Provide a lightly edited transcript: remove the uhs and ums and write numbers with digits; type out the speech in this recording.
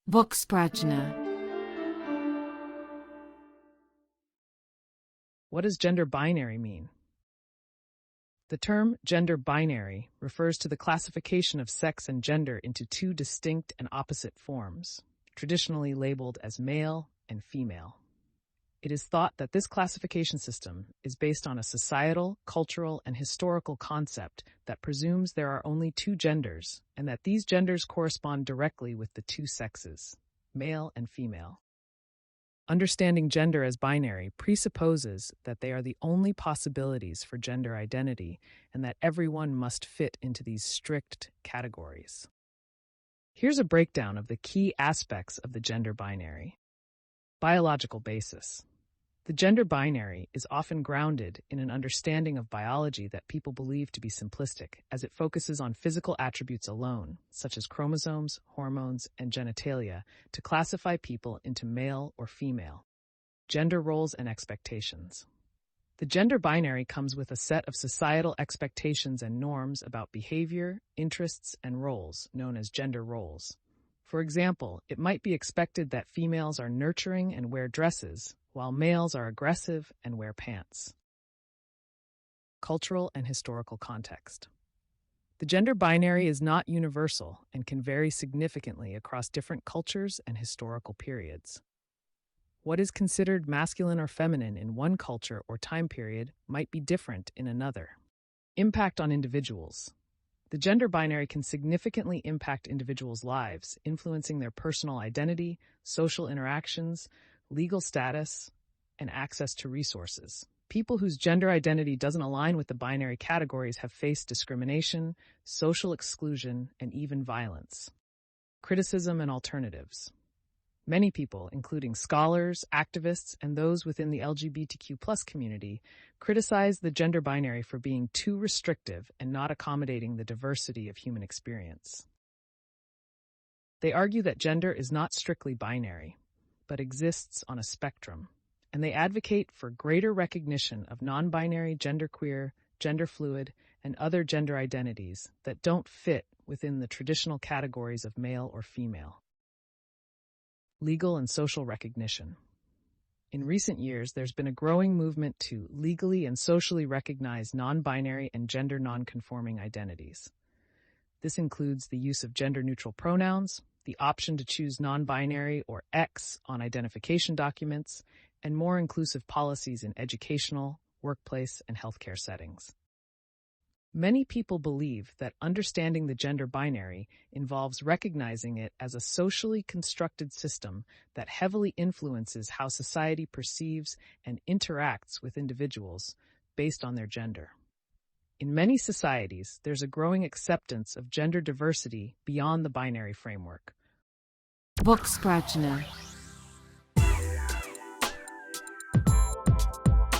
Book Sprachner. What does gender binary mean? The term gender binary refers to the classification of sex and gender into two distinct and opposite forms, traditionally labeled as male and female. It is thought that this classification system is based on a societal, cultural, and historical concept that presumes there are only two genders and that these genders correspond directly with the two sexes, male and female. Understanding gender as binary presupposes that they are the only possibilities for gender identity and that everyone must fit into these strict categories. Here's a breakdown of the key aspects of the gender binary. Biological basis. The gender binary is often grounded in an understanding of biology that people believe to be simplistic, as it focuses on physical attributes alone, such as chromosomes, hormones, and genitalia, to classify people into male or female. Gender roles and expectations. The gender binary comes with a set of societal expectations and norms about behavior, interests, and roles, known as gender roles. For example, it might be expected that females are nurturing and wear dresses, while males are aggressive and wear pants. Cultural and historical context. The gender binary is not universal and can vary significantly across different cultures and historical periods. What is considered masculine or feminine in one culture or time period might be different in another. Impact on individuals. The gender binary can significantly impact individuals' lives, influencing their personal identity, social interactions, legal status, and access to resources. People whose gender identity doesn't align with the binary categories have faced discrimination, social exclusion, and even violence. Criticism and alternatives. Many people, including scholars, activists, and those within the LGBTQ+ community, criticize the gender binary for being too restrictive and not accommodating the diversity of human experience. They argue that gender is not strictly binary, but exists on a spectrum, and they advocate for greater recognition of non-binary, genderqueer, gender fluid, and other gender identities that don't fit within the traditional categories of male or female. Legal and social recognition. In recent years, there's been a growing movement to legally and socially recognize non-binary and gender non-conforming identities. This includes the use of gender-neutral pronouns, the option to choose non-binary or X on identification documents, and more inclusive policies in educational, workplace, and healthcare settings. Many people believe that understanding the gender binary involves recognizing it as a socially constructed system that heavily influences how society perceives and interacts with individuals based on their gender. In many societies, there's a growing acceptance of gender diversity beyond the binary framework. Book Sprachner.